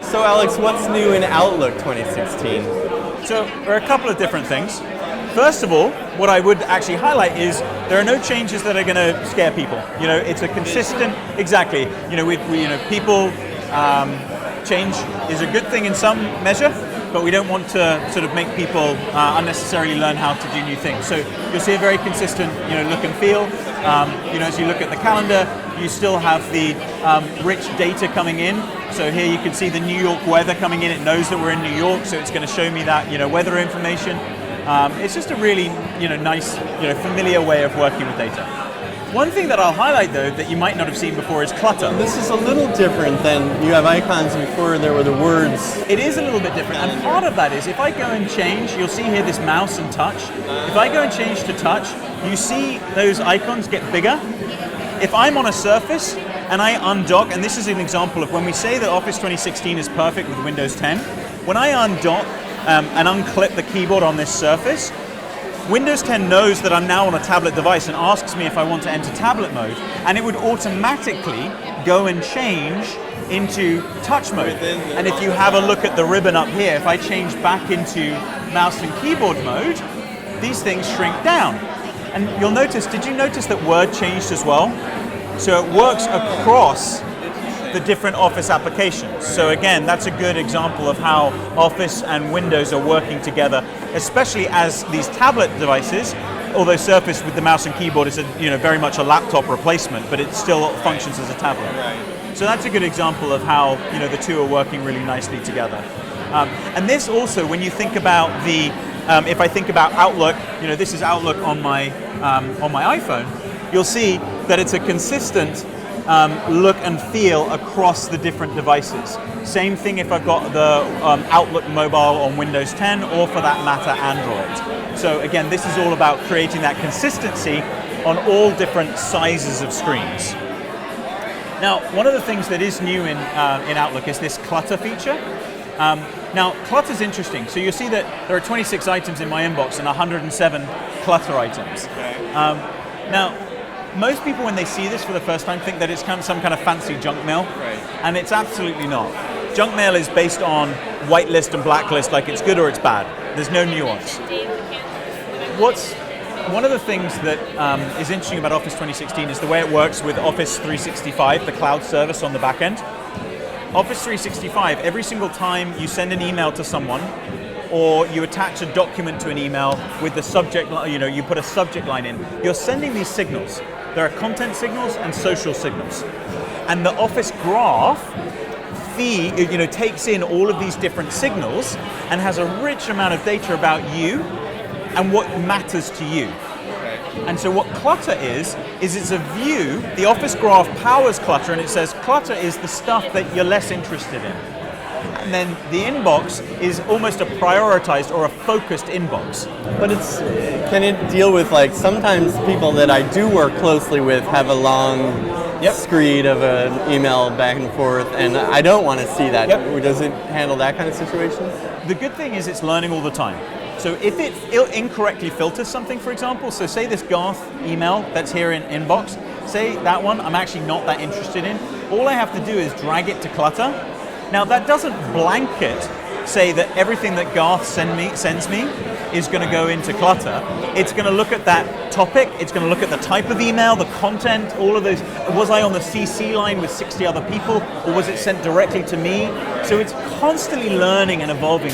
So Alex, what's new in Outlook 2016? So there are a couple of different things. First of all, what I would actually highlight is there are no changes that are going to scare people. It's a consistent, exactly. People change is a good thing in some measure, but we don't want to sort of make people unnecessarily learn how to do new things. So you'll see a very consistent, look and feel. As you look at the calendar, you still have the rich data coming in. So here you can see the New York weather coming in. It knows that we're in New York, so it's going to show me that, weather information. It's just a really, nice, familiar way of working with data. One thing that I'll highlight, though, that you might not have seen before is clutter. This is a little different than you have icons before there were the words. It is a little bit different, and part of that is if I go and change, you'll see here this mouse and touch. If I go and change to touch, you see those icons get bigger. If I'm on a surface and I undock, and this is an example of when we say that Office 2016 is perfect with Windows 10, when I undock and unclip the keyboard on this surface, Windows 10 knows that I'm now on a tablet device and asks me if I want to enter tablet mode, and it would automatically go and change into touch mode. And if you have a look at the ribbon up here, if I change back into mouse and keyboard mode, these things shrink down. And you'll notice, did you notice that Word changed as well? So it works across the different Office applications. So again, that's a good example of how Office and Windows are working together, especially as these tablet devices, although Surface with the mouse and keyboard is very much a laptop replacement, but it still functions as a tablet. Right. So that's a good example of how the two are working really nicely together. And this also, when you think about the, if I think about Outlook, this is Outlook on my iPhone, you'll see that it's a consistent look and feel across the different devices. Same thing if I've got the Outlook mobile on Windows 10 or for that matter Android. So again, this is all about creating that consistency on all different sizes of screens. Now, one of the things that is new in Outlook is this Clutter feature. Now, clutter's interesting. So you'll see that there are 26 items in my inbox and 107 clutter items. Now, most people, when they see this for the first time, think that it's some kind of fancy junk mail, and it's absolutely not. Junk mail is based on whitelist and blacklist, like it's good or it's bad. There's no nuance. One of the things that is interesting about Office 2016 is the way it works with Office 365, the cloud service on the back end. Office 365, every single time you send an email to someone, or you attach a document to an email with the subject, you put a subject line in, you're sending these signals. There are content signals and social signals. And the Office graph takes in all of these different signals and has a rich amount of data about you and what matters to you. And so what Clutter is it's a view. The Office graph powers Clutter, and it says Clutter is the stuff that you're less interested in. And then the inbox is almost a prioritized or a focused inbox. But can it deal with, like, sometimes people that I do work closely with have a long screed of an email back and forth, and I don't want to see that. Does it handle that kind of situation? The good thing is it's learning all the time. So if it incorrectly filters something, for example, so say this Garth email that's here in inbox, say that one I'm actually not that interested in, all I have to do is drag it to Clutter. Now that doesn't blanket say that everything that Garth sends me is going to go into Clutter. It's going to look at that topic, it's going to look at the type of email, the content, all of those. Was I on the CC line with 60 other people, or was it sent directly to me? So it's constantly learning and evolving